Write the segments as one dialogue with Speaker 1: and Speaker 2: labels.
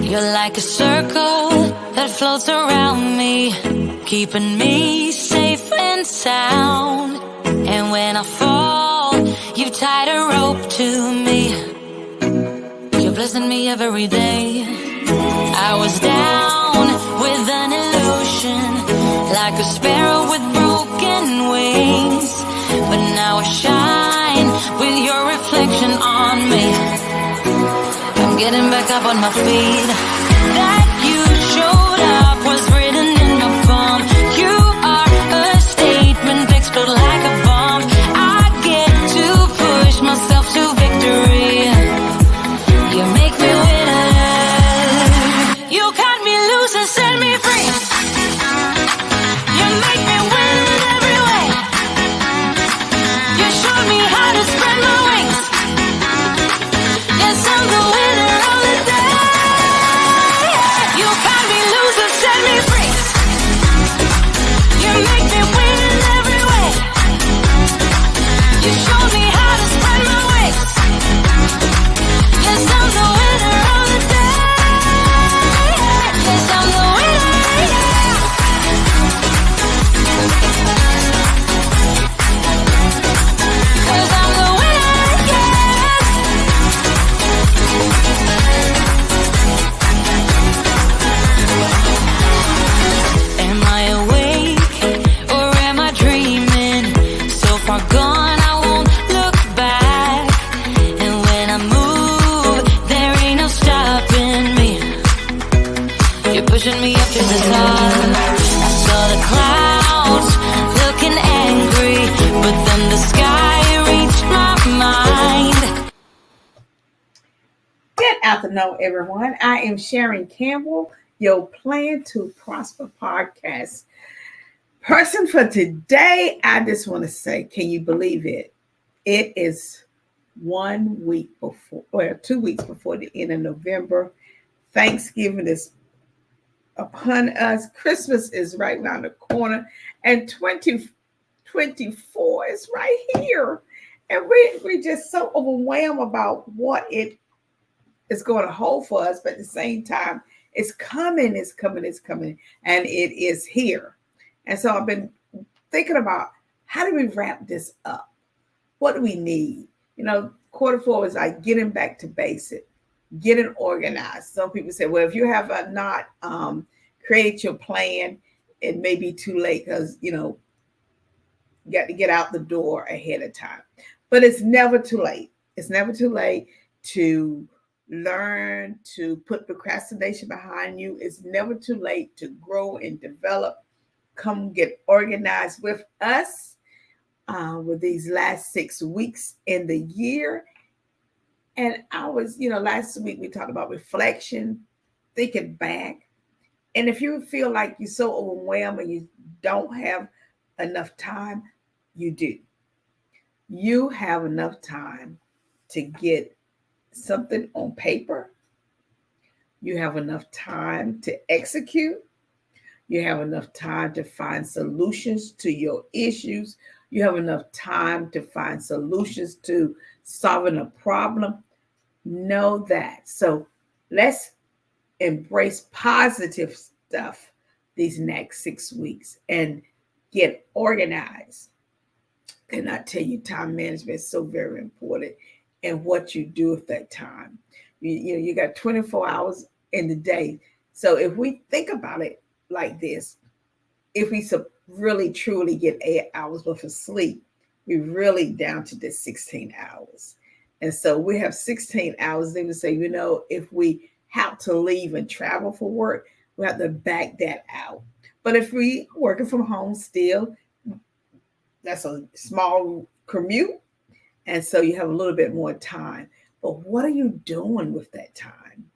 Speaker 1: You're like a circle that floats around me, keeping me safe and sound. And when I fall, you tied a rope to me. You're blessing me every day. I was down with an illusion, like a sparrow with broken wings. But now I shine with your reflection on me. I'm getting back up on my feet. That you showed up was written in my palm. You are a statement, explode like a bomb. I get to push myself to victory. You make me winner. You cut me loose and set me free. You make me win in every way. You showed me how to spread my wings. Yes, I'm the winner of the day. You cut me loose and set me free. You make me win in every way. You showed me how to spread my wings. Yes, I'm the winner of the day. Yes, I'm the winner, yeah. 'Cause I'm the winner, yes. Am I awake or am I dreaming? So far gone, I won't look back. And when I move, there ain't no stopping me. You're pushing me up to the top. I saw the clouds looking angry, but then the sky reached my mind.
Speaker 2: Good afternoon, everyone. I am Sharon Campbell, your Plan to Prosper podcast person for today. I just want to say, can you believe it? It is 1 week before, or 2 weeks before the end of November. Thanksgiving is upon us. Christmas is right around the corner, and 2024 is right here. And we're just so overwhelmed about what it is going to hold for us, but at the same time, it's coming, and it is here. And so I've been thinking about, how do we wrap this up? What do we need? Quarter four is like getting back to basic, getting organized. Some people say, well, if you have not created your plan, it may be too late because, you got to get out the door ahead of time. But it's never too late. It's never too late to learn, to put procrastination behind you. It's never too late to grow and develop. Come get organized with us with these last 6 weeks in the year. And last week we talked about reflection, thinking back. And if you feel like you're so overwhelmed and you don't have enough time, you do. You have enough time to get something on paper. You have enough time to execute. You have enough time to find solutions to your issues. You have enough time to find solutions to solving a problem. Know that. So let's embrace positive stuff these next 6 weeks and get organized. And I tell you, time management is so very important. And what you do with that time. You got 24 hours in the day. So if we think about it like this, if we really truly get 8 hours worth of sleep, we're really down to the 16 hours. And so we have 16 hours. They would say, if we have to leave and travel for work, we have to back that out. But if we working from home still, that's a small commute. And so you have a little bit more time. But what are you doing with that time?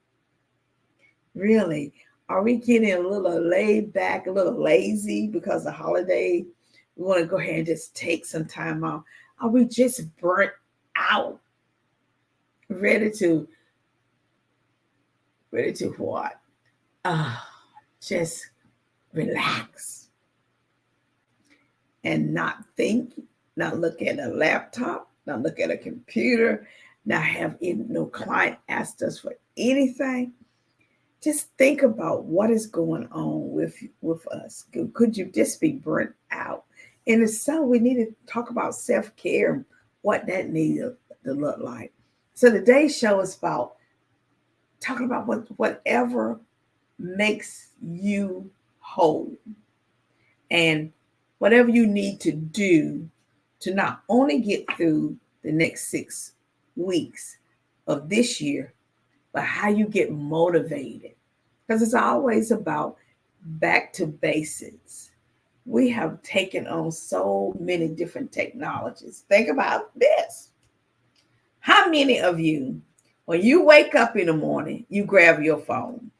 Speaker 2: Really? Are we getting a little laid back, a little lazy because of the holiday? We want to go ahead and just take some time off. Are we just burnt out? Ready to what? Just relax and not think, not look at a laptop, not look at a computer, not have no client asked us for anything. just think about what is going on with us. Could you just be burnt out? And if so, we need to talk about self-care and what that needs to look like. So today's show is about talking about whatever makes you whole and whatever you need to do to not only get through the next 6 weeks of this year, but how you get motivated. Because it's always about back to basics. We have taken on so many different technologies. Think about this. How many of you, when you wake up in the morning, you grab your phone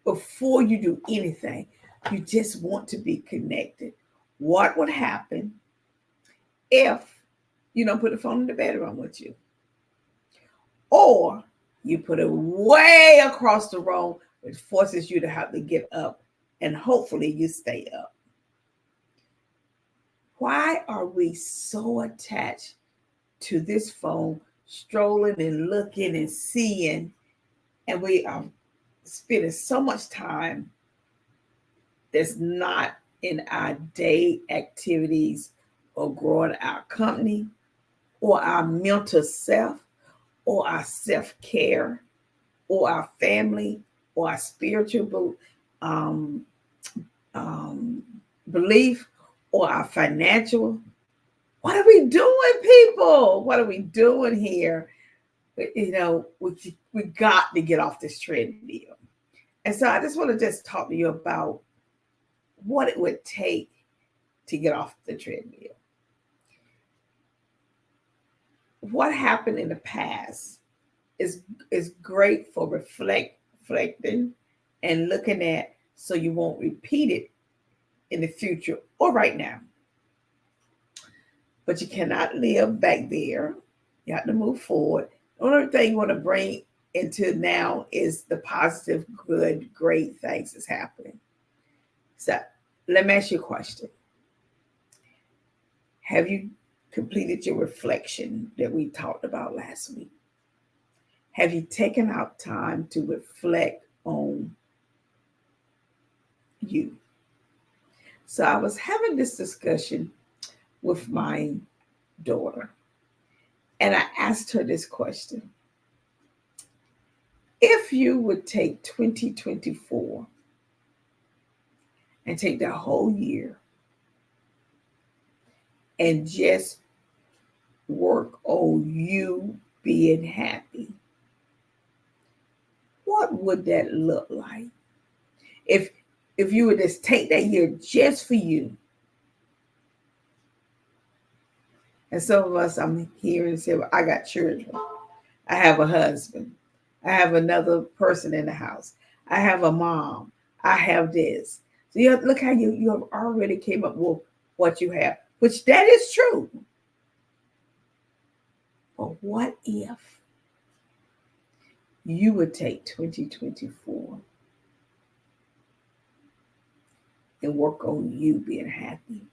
Speaker 2: before you do anything? You just want to be connected. What would happen if you don't put the phone in the bedroom with you? Or you put it way across the room, which forces you to have to get up, and hopefully you stay up. Why are we so attached to this phone, strolling and looking and seeing, and we are spending so much time that's not in our day activities or growing our company or our mental self or our self-care or our family or our spiritual belief or our financial? What are we doing, people? What are we doing here? We got to get off this treadmill. And so I just want to just talk to you about what it would take to get off the treadmill. What happened in the past is great for reflecting and looking at, so you won't repeat it in the future or right now. But you cannot live back there. You have to move forward. The only thing you want to bring into now is the positive, good, great things that's happening. So let me ask you a question. Have you completed your reflection that we talked about last week? Have you taken out time to reflect on you? So I was having this discussion with my daughter, and I asked her this question. If you would take 2024 and take the whole year and just work on you being happy, what would that look like? If you would just take that year just for you. And some of us, I'm here and say, well, I got children. I have a husband. I have another person in the house. I have a mom. I have this. So look how you have already came up with what you have, which that is true. But what if you would take 2024 and work on you being happy?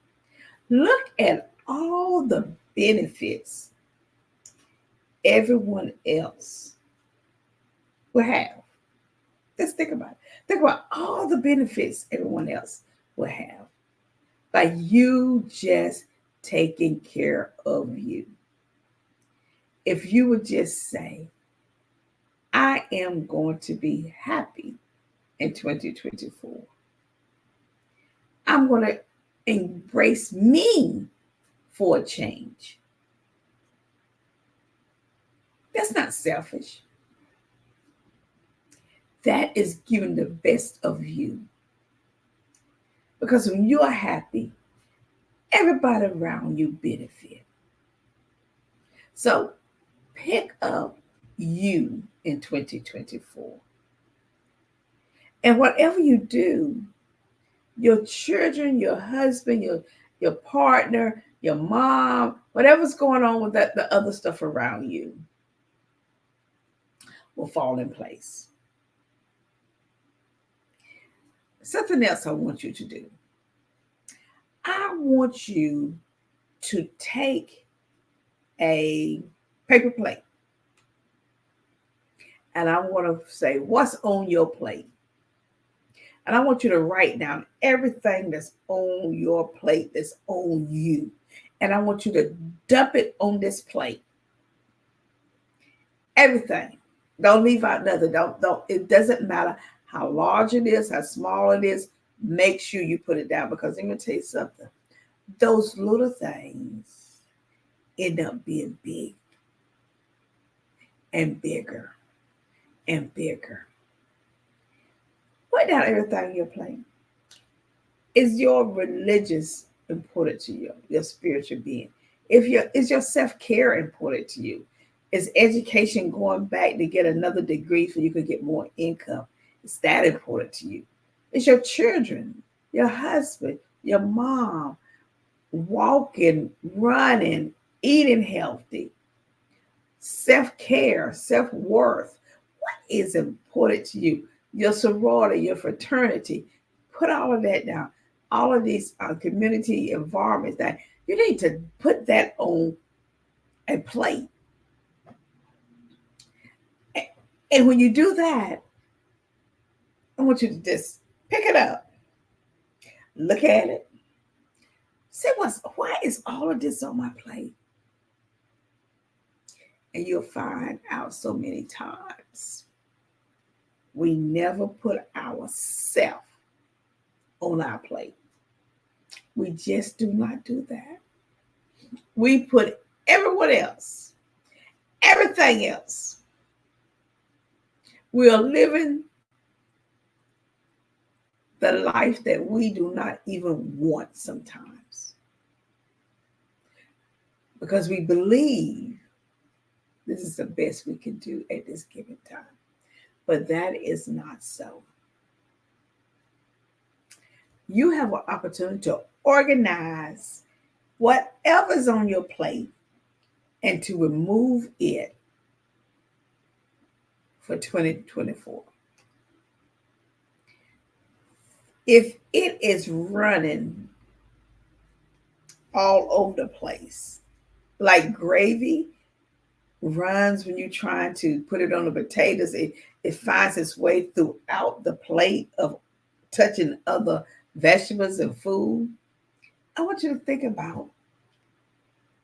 Speaker 2: Look at all the benefits everyone else will have. Let's think about it. Think about all the benefits everyone else will have by you just taking care of you. If you would just say, I am going to be happy in 2024. I'm going to embrace me for a change. That's not selfish. That is giving the best of you. Because when you're happy, everybody around you benefit. So pick up you in 2024. And whatever you do, your children, your husband, your partner, your mom, whatever's going on with the other stuff around you will fall in place. Something else I want you to do. I want you to take a paper plate And I want to say, what's on your plate? And I want you to write down everything that's on your plate, that's on you. And I want you to dump it on this plate. Everything. Don't leave out nothing. Don't. It doesn't matter how large it is, how small it is. Make sure you put it down, because I'm gonna tell you something. Those little things end up being big and bigger and bigger. Put down everything on your plate. Is your religious important to you? Your spiritual being? Is your self-care important to you? Is education, going back to get another degree so you could get more income? Is that important to you? Is your children, your husband, your mom walking, running, eating healthy, self-care, self-worth? What is important to you? Your sorority, your fraternity. Put all of that down. All of these community environments, that you need to put that on a plate. And when you do that, I want you to just pick it up, look at it, say, why is all of this on my plate? And you'll find out so many times we never put ourselves on our plate. We just do not do that. We put everyone else, everything else. We are living the life that we do not even want sometimes, because we believe this is the best we can do at this given time. But that is not so. You have an opportunity to organize whatever's on your plate and to remove it for 2024. If it is running all over the place, like gravy runs when you're trying to put it on the potatoes, it finds its way throughout the plate of touching other vegetables and food. I want you to think about,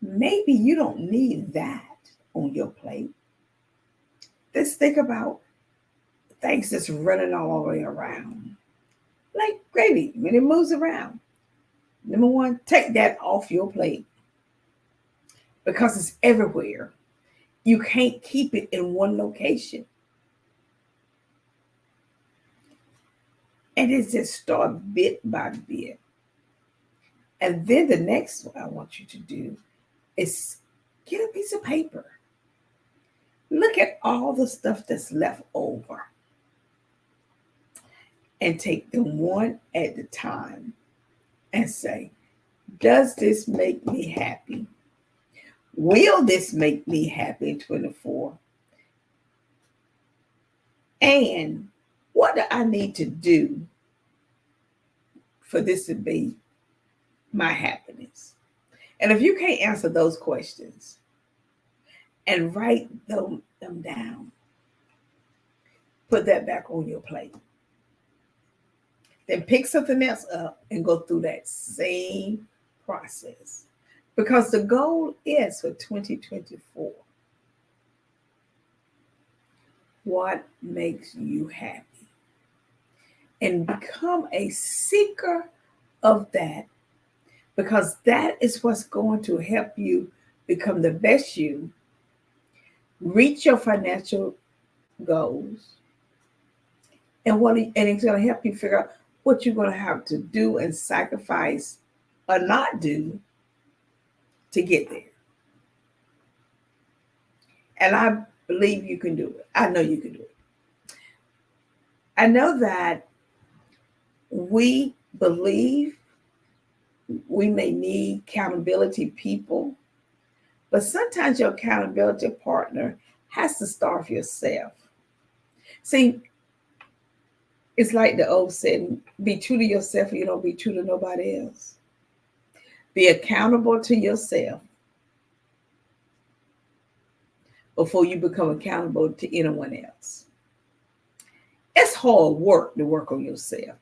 Speaker 2: maybe you don't need that on your plate. Let's think about things that's running all the way around, like gravy when it moves around. Number one, take that off your plate, because it's everywhere. You can't keep it in one location. And it just starts bit by bit. And then the next one I want you to do is get a piece of paper. Look at all the stuff that's left over and take them one at a time and say, does this make me happy? Will this make me happy in 24? And what do I need to do for this to be my happiness? And if you can't answer those questions and write them down, put that back on your plate. Then pick something else up and go through that same process. Because the goal is for 2024. What makes you happy? And become a seeker of that, because that is what's going to help you become the best you, reach your financial goals, and it's going to help you figure out what you're going to have to do and sacrifice or not do to get there. And I believe you can do it. I know you can do it. I know that we believe we may need accountability people, but sometimes your accountability partner has to start with yourself. See, it's like the old saying, be true to yourself or you don't be true to nobody else. Be accountable to yourself before you become accountable to anyone else. hard work to work on yourself.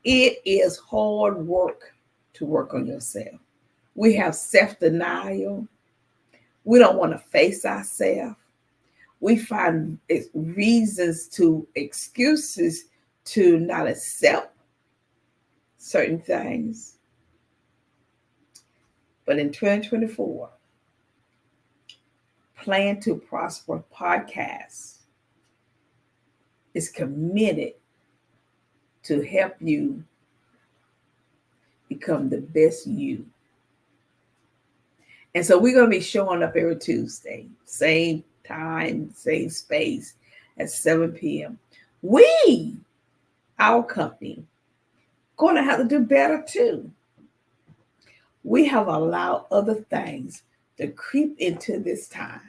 Speaker 2: It is hard work to work on yourself. We have self-denial. We don't want to face ourselves. We find reasons to excuses to not accept certain things. But in 2024, Plan to Prosper podcast is committed to help you become the best you. And so we're going to be showing up every Tuesday, same time, same space at 7 p.m. We, our company, going to have to do better too. We have allowed other things to creep into this time.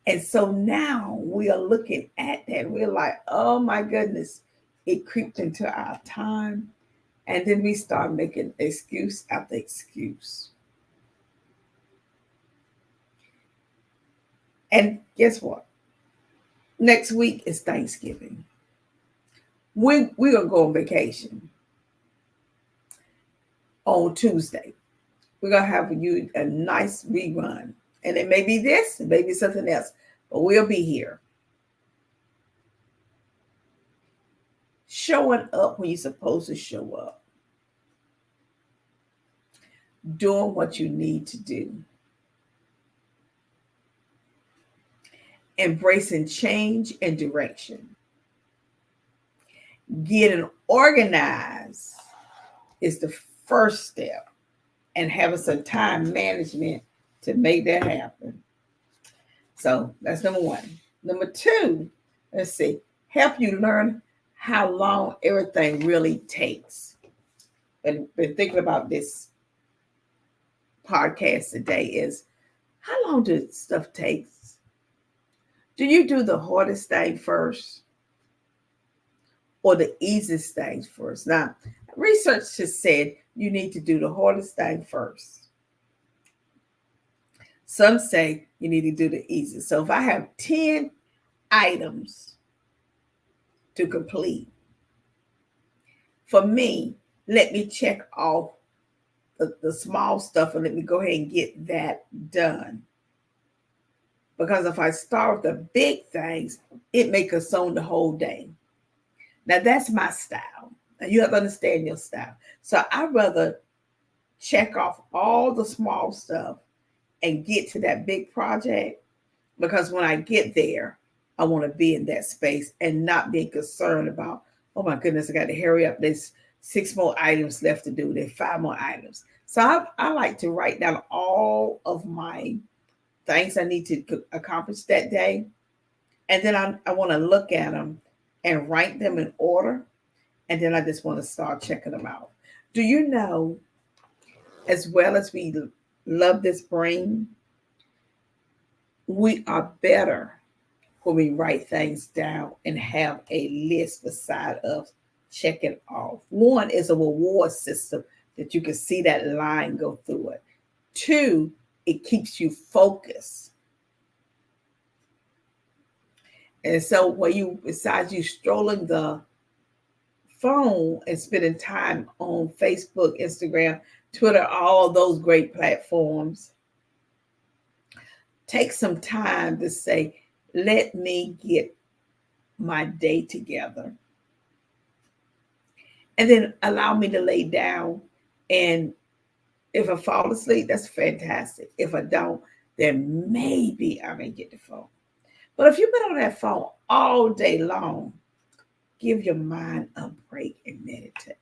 Speaker 2: And so now we are looking at that. We're like, oh my goodness, it creeped into our time. And then we start making excuse after excuse. And guess what? Next week is Thanksgiving. We're going to go on vacation on Tuesday. We're going to have you a nice rerun. And it may be this, it may be something else, but we'll be here. Showing up when you're supposed to show up. Doing what you need to do. Embracing change and direction. Getting organized is the first step, and having some time management to make that happen. So that's number one. Number two, let's see, help you learn how long everything really takes. And been thinking about this podcast today is, how long does stuff take? Do you do the hardest thing first or the easiest things first? Now, research has said you need to do the hardest thing first. Some say you need to do the easiest. So if I have 10 items to complete, for me, let me check off the small stuff and let me go ahead and get that done. Because if I start with the big things, it may consume the whole day. Now that's my style. And you have to understand your style. So I'd rather check off all the small stuff and get to that big project, because when I get there, I want to be in that space and not be concerned about, oh my goodness, I got to hurry up. There's 6 more items left to do. There's 5 more items. So I like to write down all of my things I need to accomplish that day. And then I want to look at them and write them in order. And then I just want to start checking them out. Do you know, as well as we love this brain, we are better when we write things down and have a list beside us checking off. One is a reward system that you can see that line go through it. 2, it keeps you focused. And so when you, besides you strolling the phone and spending time on Facebook, Instagram, Twitter, all those great platforms, take some time to say, let me get my day together. And then allow me to lay down. And if I fall asleep, that's fantastic. If I don't, then maybe I may get the phone. But if you've been on that phone all day long, give your mind a break and meditate.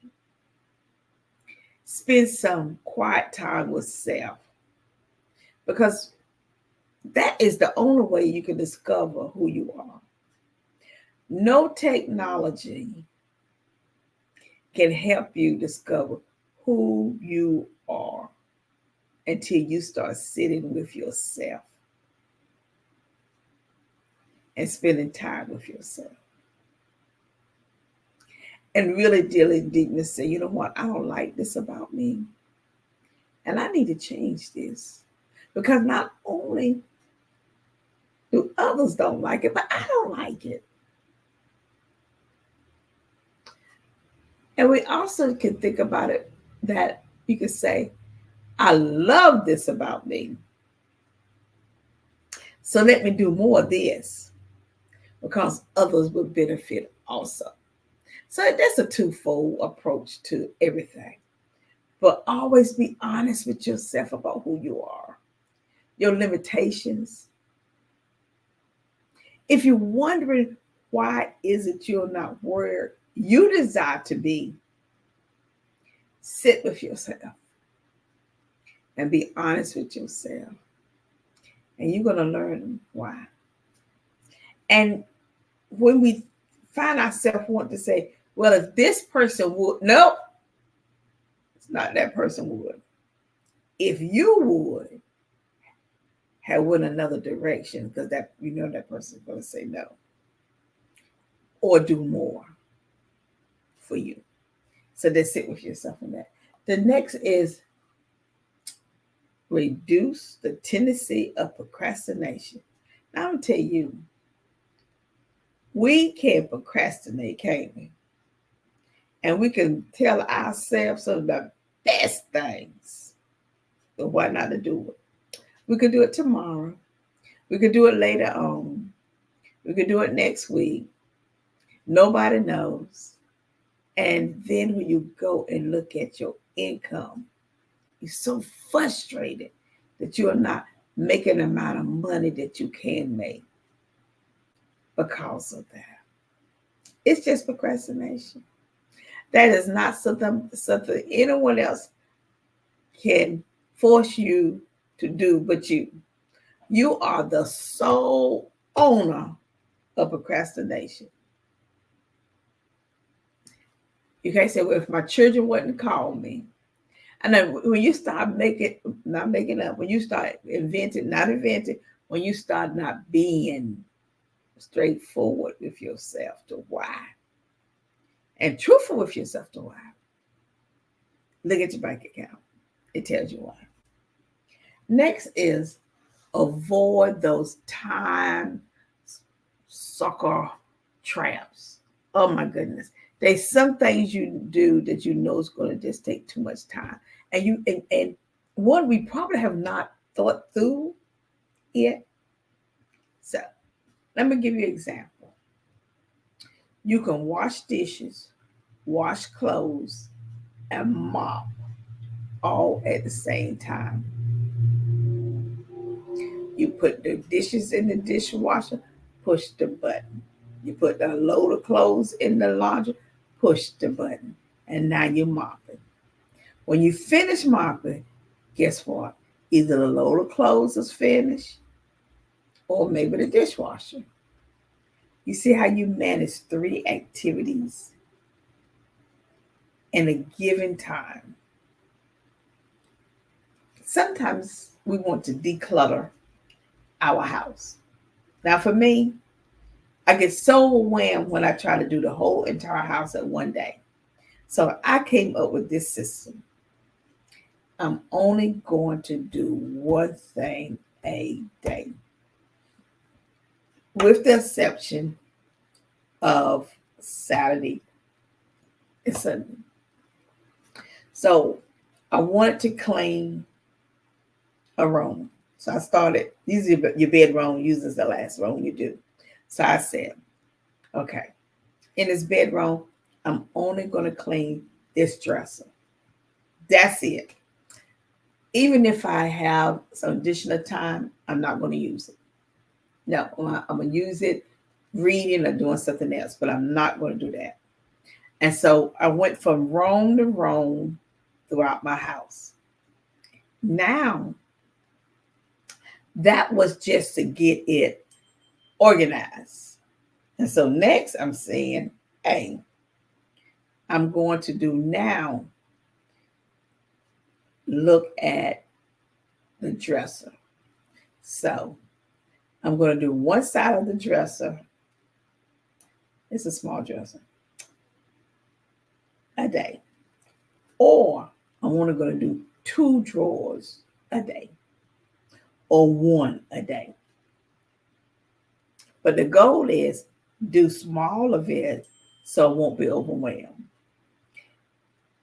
Speaker 2: Spend some quiet time with self, because that is the only way you can discover who you are. No technology can help you discover who you are until you start sitting with yourself and spending time with yourself. And really dealing deep and say, you know what, I don't like this about me. And I need to change this. Because not only do others don't like it, but I don't like it. And we also can think about it that you could say, I love this about me. So let me do more of this because others will benefit also. So that's a twofold approach to everything. But always be honest with yourself about who you are, your limitations. If you're wondering why is it you're not where you desire to be, sit with yourself and be honest with yourself. And you're going to learn why. And when we find ourselves want to say, well, if this person would, nope, it's not that person would. If you would have went another direction, because that that person's going to say no or do more for you. So just sit with yourself in that. The next is reduce the tendency of procrastination. Now I'm going to tell you, we can procrastinate, can't we? And we can tell ourselves some of the best things, but why not to do it? We could do it tomorrow. We could do it later on. We could do it next week. Nobody knows. And then when you go and look at your income, you're so frustrated that you are not making the amount of money that you can make because of that. It's just procrastination. That is not something anyone else can force you to do but you. You are the sole owner of procrastination. You can't say, well, if my children wouldn't call me. And then when you start not making up, when you start when you start not being straightforward with yourself to why, and truthful with yourself to why, look at your bank account. It tells you why. Next is avoid those time sucker traps. Oh my goodness. There's some things you do that you know is going to just take too much time. And one we probably have not thought through yet. So let me give you an example. You can wash dishes, wash clothes, and mop all at the same time. You put the dishes in the dishwasher, push the button. You put the load of clothes in the laundry, push the button. And now you're mopping. When you finish mopping, guess what? Either the load of clothes is finished or maybe the dishwasher. You see how you manage 3 activities in a given time. Sometimes we want to declutter our house. Now, for me, I get so overwhelmed when I try to do the whole entire house at one day. So I came up with this system. I'm only going to do one thing a day, with the exception of Saturday and Sunday. So I wanted to clean a room. So I started, usually your bedroom uses the last room you do. So I said, okay, in this bedroom, I'm only going to clean this dresser. That's it. Even if I have some additional time, I'm not going to use it. No, I'm going to use it reading or doing something else, but I'm not going to do that. And so I went from room to room throughout my house. Now, that was just to get it organized. And so next I'm saying, hey, I'm going to do now, look at the dresser. So I'm going to do one side of the dresser. It's a small dresser. A day. Or I'm only going to do 2 drawers a day. Or 1 a day. But the goal is do small of it so it won't be overwhelmed.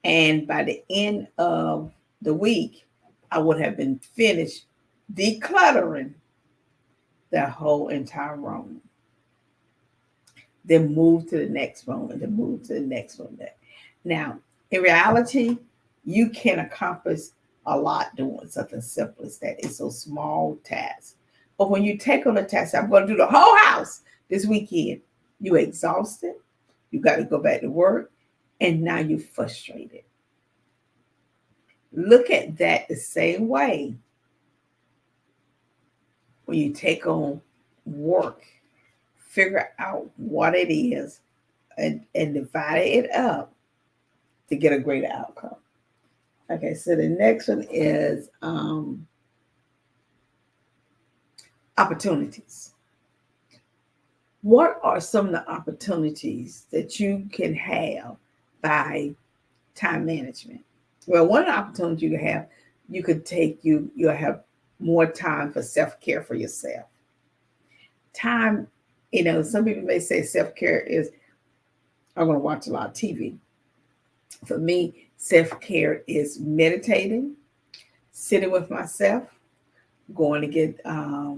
Speaker 2: And by the end of the week, I would have been finished decluttering the whole entire room. Then move to the next room and then move to the next room. Now, in reality, you can accomplish a lot doing something simple as that. It's a small task. But when you take on a task, I'm going to do the whole house this weekend, you're exhausted. You got to go back to work. And now you're frustrated. Look at that the same way when you take on work. Figure out what it is and divide it up to get a greater outcome. Okay, so the next one is opportunities. What are some of the opportunities that you can have by time management? Well, one opportunity you can have, you'll have more time for self-care for yourself. Time, some people may say self-care is, I'm going to watch a lot of TV. For me, self-care is meditating, sitting with myself, going to get a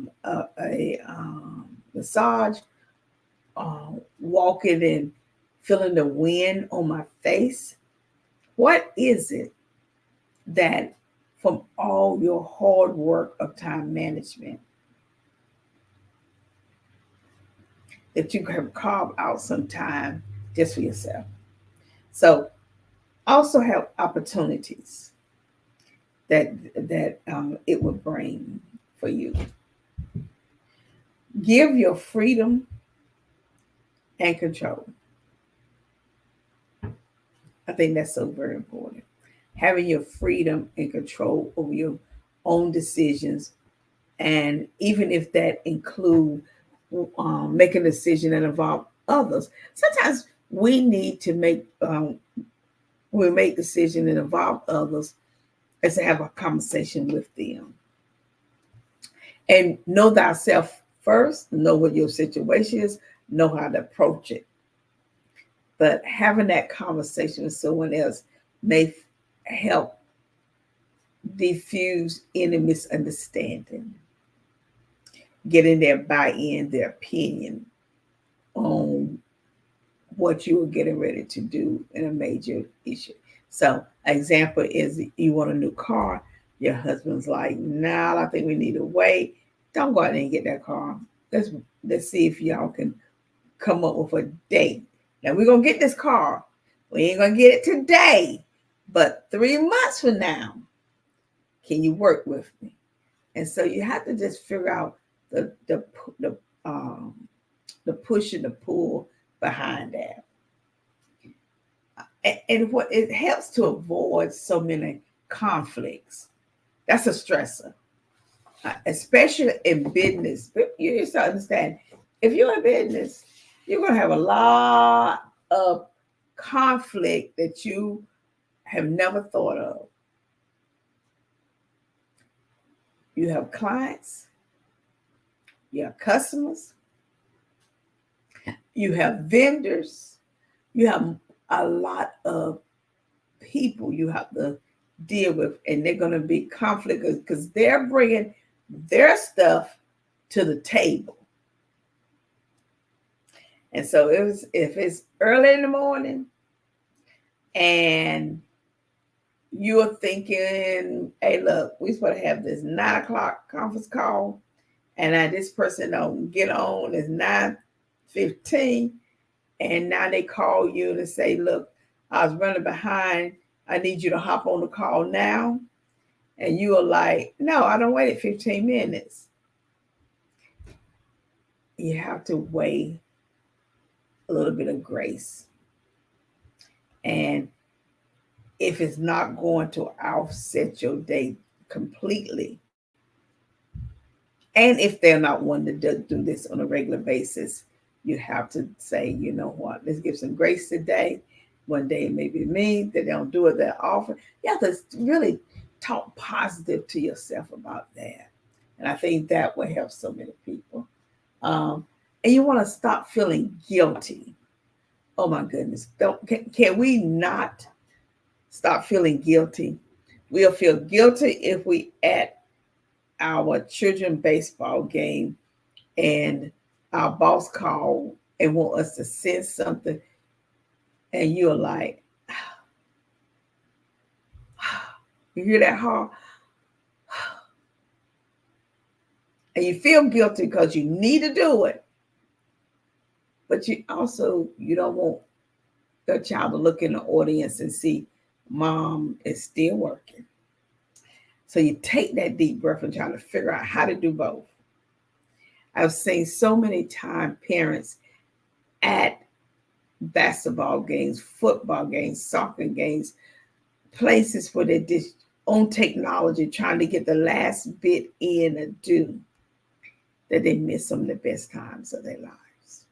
Speaker 2: massage, walking and feeling the wind on my face. What is it that from all your hard work of time management that you have carved out some time just for yourself? So also have opportunities that it will bring for you. Give your freedom and control. I think that's so very important. Having your freedom and control over your own decisions, and even if that include making a decision that involve others. Sometimes we need to make we make decisions that involve others, is to have a conversation with them. And know thyself first, know what your situation is, know how to approach it. But having that conversation with someone else may help diffuse any misunderstanding, getting their buy-in, their opinion on what you are getting ready to do in a major issue. So, an example is you want a new car. Your husband's like, "Nah, I think we need to wait. Don't go out there and get that car. Let's see if y'all can come up with a date. Now we're gonna get this car. We ain't gonna get it today, but 3 months from now, can you work with me?" And so you have to just figure out the push and the pull behind that. And what it helps to avoid so many conflicts. That's a stressor, especially in business. You just understand, if you're in business, you're going to have a lot of conflict that you have never thought of. You have clients, you have customers, you have vendors, you have a lot of people you have to deal with, and they're going to be conflict because they're bringing their stuff to the table. And so if it's early in the morning and you're thinking, "Hey, look, we're supposed to have this 9 o'clock conference call, and this person don't get on, it's 9:15, and now they call you and say, 'Look, I was running behind. I need you to hop on the call now.'" And you are like, "No, I don't wait 15 minutes. You have to wait a little bit of grace. And if it's not going to offset your day completely, and if they're not wanting to do this on a regular basis, you have to say, "You know what, let's give some grace today." One day it may be me, that they don't do it that often. You have to really talk positive to yourself about that. And I think that will help so many people. And you want to stop feeling guilty. Oh my goodness. Can we not Stop feeling guilty. We'll feel guilty if we at our children baseball game and our boss called and want us to send something, and you're like, you hear that heart, and you feel guilty because you need to do it, but you don't want your child to look in the audience and see mom is still working. So you take that deep breath and try to figure out how to do both. I've seen so many times parents at basketball games, football games, soccer games, places where they're just on technology trying to get the last bit in to do, that they miss some of the best times of their lives.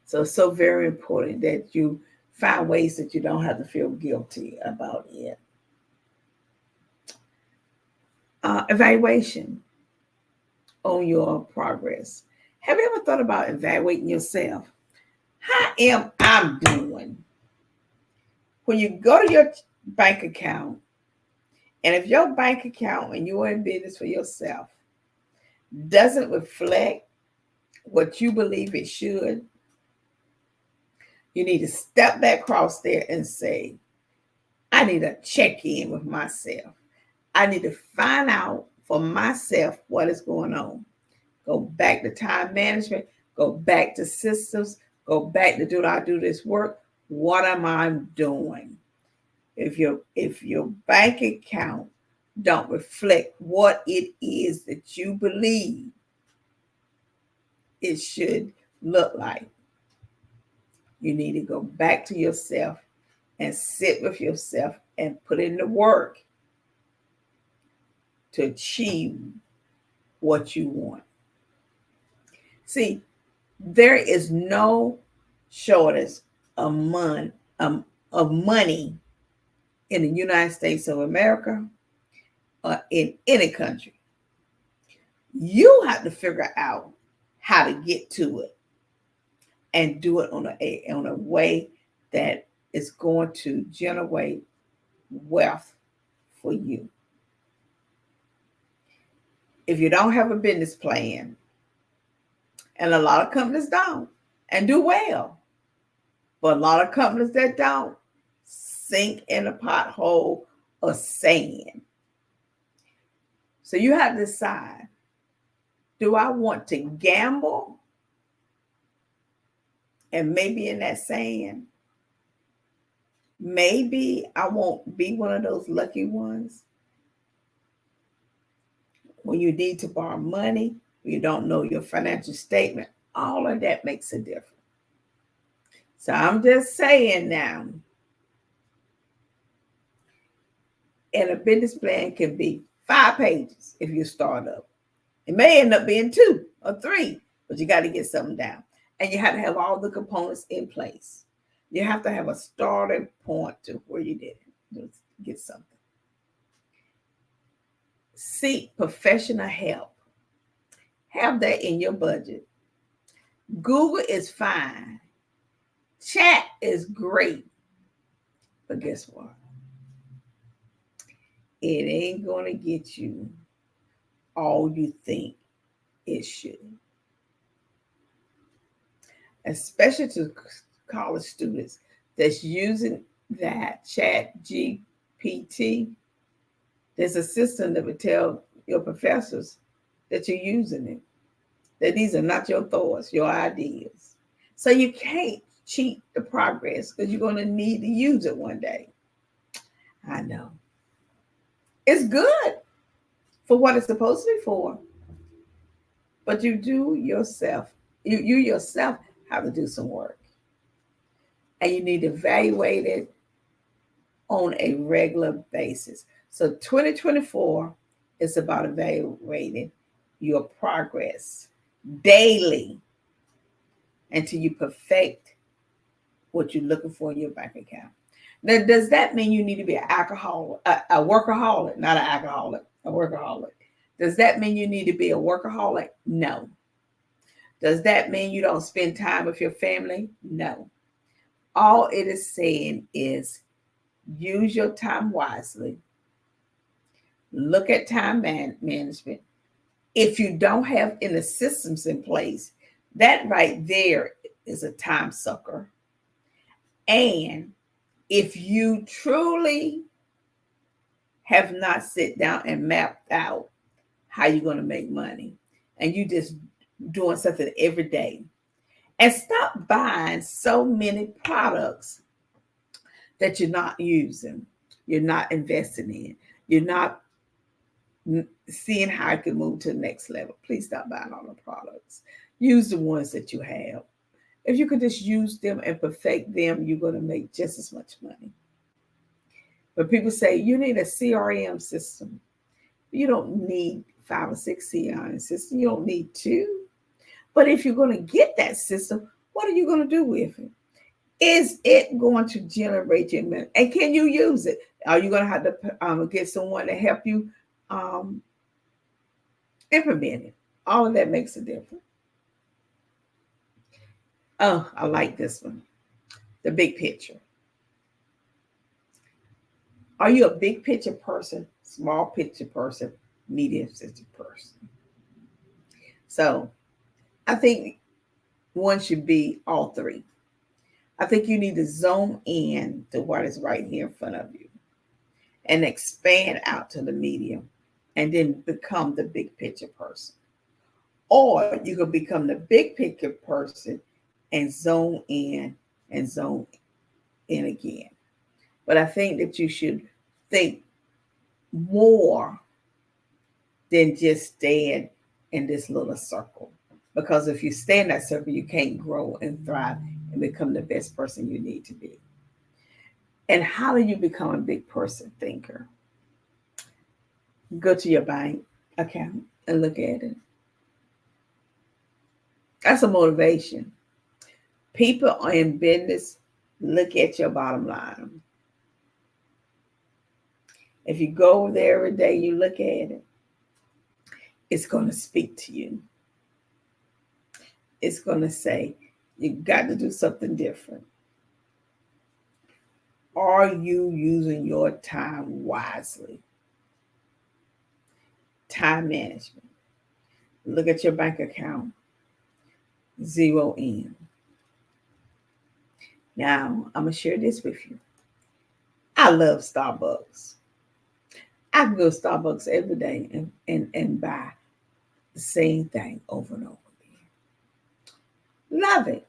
Speaker 2: So it's so very important that you find ways that you don't have to feel guilty about it. Evaluation on your progress. Have you ever thought about evaluating yourself? How am I doing? When you go to your bank account, and if your bank account and you're in business for yourself doesn't reflect what you believe it should, you need to step back across there and say, I need to check in with myself. I need to find out for myself what is going on. Go back to time management, go back to systems, go back to do I do this work? What am I doing? If your bank account don't reflect what it is that you believe it should look like, you need to go back to yourself and sit with yourself and put in the work to achieve what you want. See, there is no shortage of money in the United States of America or in any country. You have to figure out how to get to it and do it on a way that is going to generate wealth for you. If you don't have a business plan, and a lot of companies don't and do well, but a lot of companies that don't sink in a pothole of sand. So you have to decide, do I want to gamble and maybe in that sand? Maybe I won't be one of those lucky ones when you need to borrow money, you don't know your financial statement. All of that makes a difference. So I'm just saying now, and a business plan can be 5 pages if you start up. It may end up being 2 or 3, but you got to get something down. And you have to have all the components in place. You have to have a starting point to where you did it. Get something. Seek professional help. Have that in your budget. Google is fine. Chat is great. But guess what? It ain't going to get you all you think it should. Especially to college students that's using that Chat GPT. There's a system that would tell your professors that you're using it, that these are not your thoughts, your ideas. So you can't cheat the progress because you're going to need to use it one day. I know. It's good for what it's supposed to be for. But you yourself have to do some work. And you need to evaluate it on a regular basis. So 2024 is about evaluating your progress daily until you perfect what you're looking for in your bank account. Now, does that mean you need to be an alcoholic, a workaholic, not an alcoholic, a workaholic? Does that mean you need to be a workaholic? No. Does that mean you don't spend time with your family? No. All it is saying is Use your time wisely. Look at time management. If you don't have any systems in place, that right there is a time sucker. And if you truly have not sit down and mapped out how you're going to make money, and you just doing something every day, and stop buying so many products that you're not using, you're not investing in, you're not seeing how I can move to the next level. Please stop buying all the products. Use the ones that you have. If you could just use them and perfect them, you're going to make just as much money. But people say you need a CRM system. You don't need 5 or 6 CRM systems. You don't need 2. But if you're going to get that system, what are you going to do with it? Is it going to generate your money? And can you use it? Are you going to have to get someone to help you implement it? All of that makes a difference. Oh, I like this one. The big picture. Are you a big picture person, small picture person, medium picture person? So I think one should be all 3. I think you need to zoom in to what is right here in front of you and expand out to the medium and then become the big picture person. Or you can become the big picture person and zone in and zone in again. But I think that you should think more than just staying in this little circle. Because if you stay in that circle, you can't grow and thrive and become the best person you need to be. And how do you become a big person thinker? Go to your bank account and look at it. That's a motivation. People are in business, look at your bottom line. If you go over there every day, you look at it, it's going to speak to you. It's going to say, you've got to do something different. Are you using your time wisely? Time management. Look at your bank account. Zero in. Now, I'm going to share this with you. I love Starbucks. I can go to Starbucks every day and buy the same thing over and over again. Love it.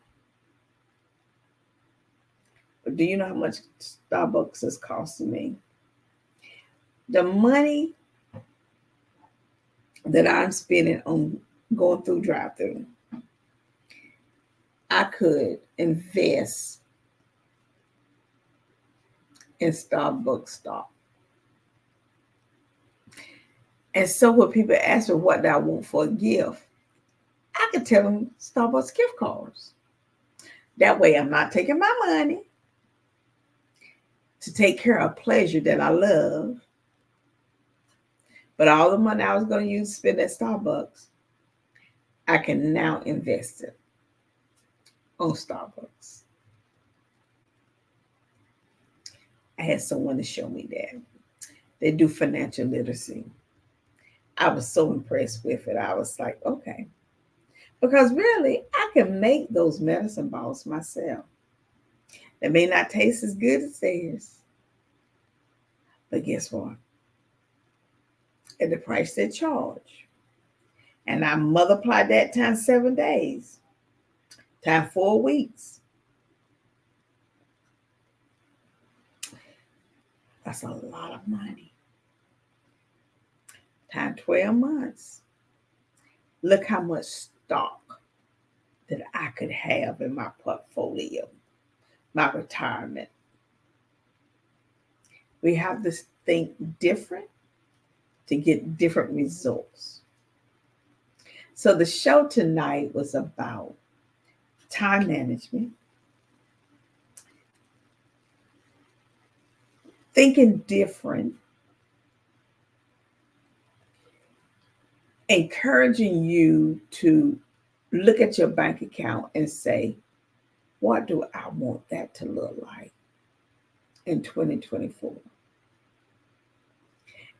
Speaker 2: But do you know how much Starbucks is costing me? The money that I'm spending on going through drive-through, I could invest in Starbucks stock. And so when people ask me what do I want for a gift, I could tell them Starbucks gift cards. That way I'm not taking my money to take care of pleasure that I love. But all the money I was going to use to spend at Starbucks, I can now invest it on Starbucks. I had someone to show me that. They do financial literacy. I was so impressed with it. I was like, okay. Because really, I can make those medicine balls myself. They may not taste as good as theirs. But guess what? At the price they charge. And I multiplied that times 7 days, times 4 weeks. That's a lot of money. Times 12 months. Look how much stock that I could have in my portfolio, my retirement. We have to think different to get different results. So the show tonight was about time management, thinking different, encouraging you to look at your bank account and say, what do I want that to look like? in 2024.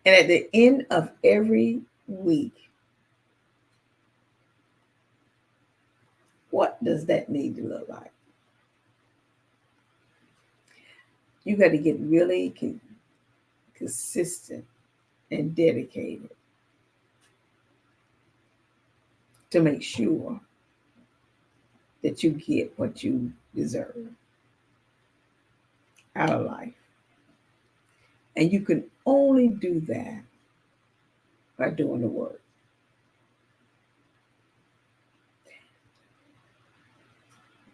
Speaker 2: And at the end of every week, what does that need to look like? You got to get really consistent and dedicated to make sure that you get what you deserve out of life. And you can only do that by doing the work.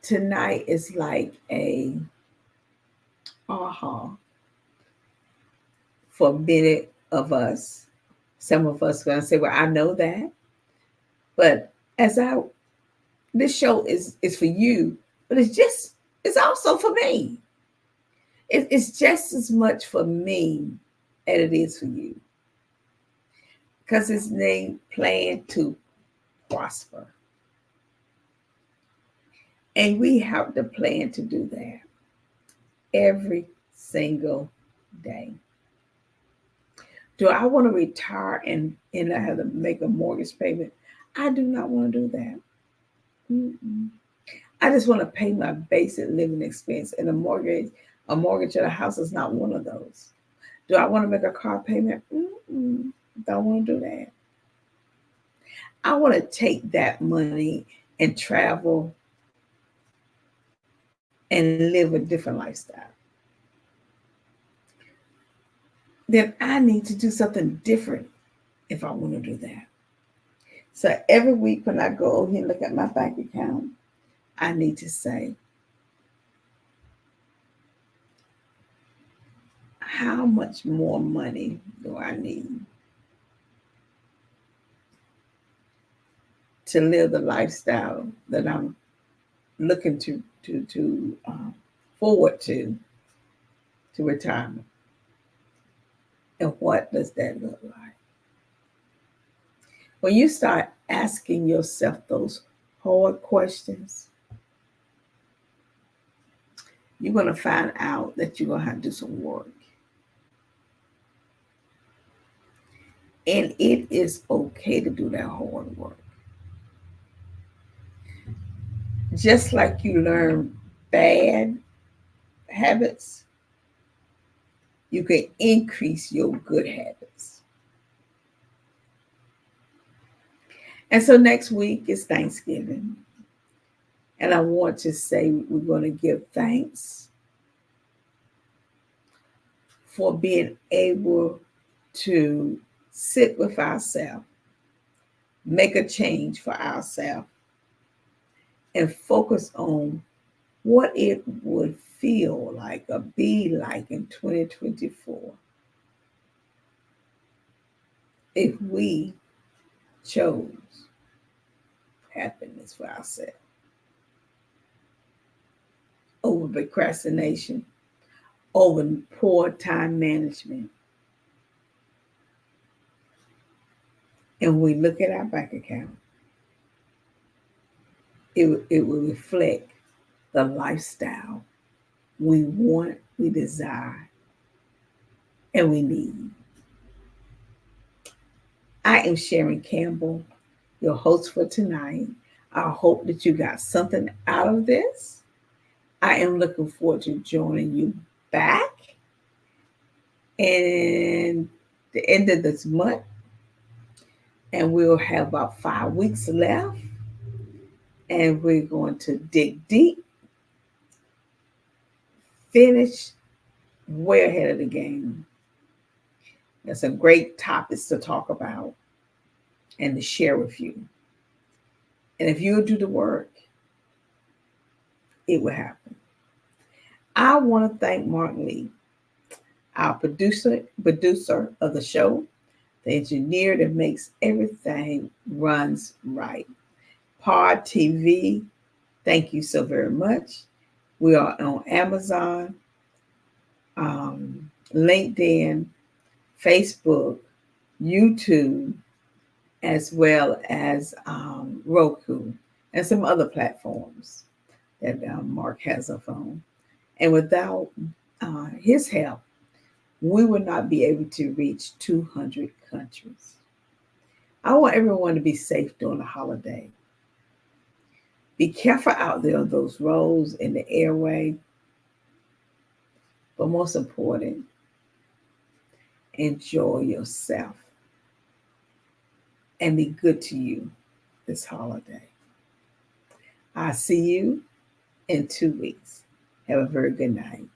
Speaker 2: Tonight is like a aha for many of us. Some of us are going to say, well, I know that. But this show is for you, but it's also for me. It's just as much for me as it is for you. Because it's named Plan to Prosper. And we have to plan to do that every single day. Do I want to retire and I have to make a mortgage payment? I do not want to do that. Mm-mm. I just want to pay my basic living expense, and a mortgage on a house is not one of those. Do I want to make a car payment? Don't want to do that. I want to take that money and travel and live a different lifestyle. Then I need to do something different if I want to do that. So every week when I go over here and look at my bank account, I need to say, how much more money do I need to live the lifestyle that I'm looking to forward to retirement? And what does that look like? When you start asking yourself those hard questions, you're going to find out that you're going to have to do some work. And it is okay to do that hard work. Just like you learn bad habits, you can increase your good habits. And so next week is Thanksgiving. And I want to say we're going to give thanks for being able to sit with ourselves, make a change for ourselves, and focus on what it would feel like or be like in 2024 if we chose happiness for ourselves over procrastination, over poor time management. And we look at our bank account, it will reflect the lifestyle we want, we desire, and we need. I am Sharon Campbell, your host for tonight. I hope that you got something out of this. I am looking forward to joining you back in the end of this month. And we'll have about 5 weeks left. And we're going to dig deep, finish way ahead of the game. There's some great topics to talk about and to share with you. And if you'll do the work, it will happen. I want to thank Mark Lee, our producer of the show, the engineer that makes everything runs right. Pod TV, thank you so very much. We are on Amazon, LinkedIn, Facebook, YouTube, as well as Roku and some other platforms that Mark has up on. And without his help, we would not be able to reach 200 countries. I want everyone to be safe during the holiday. Be careful out there on those roads in the airway. But most important, enjoy yourself and be good to you this holiday. I'll see you in 2 weeks. Have a very good night.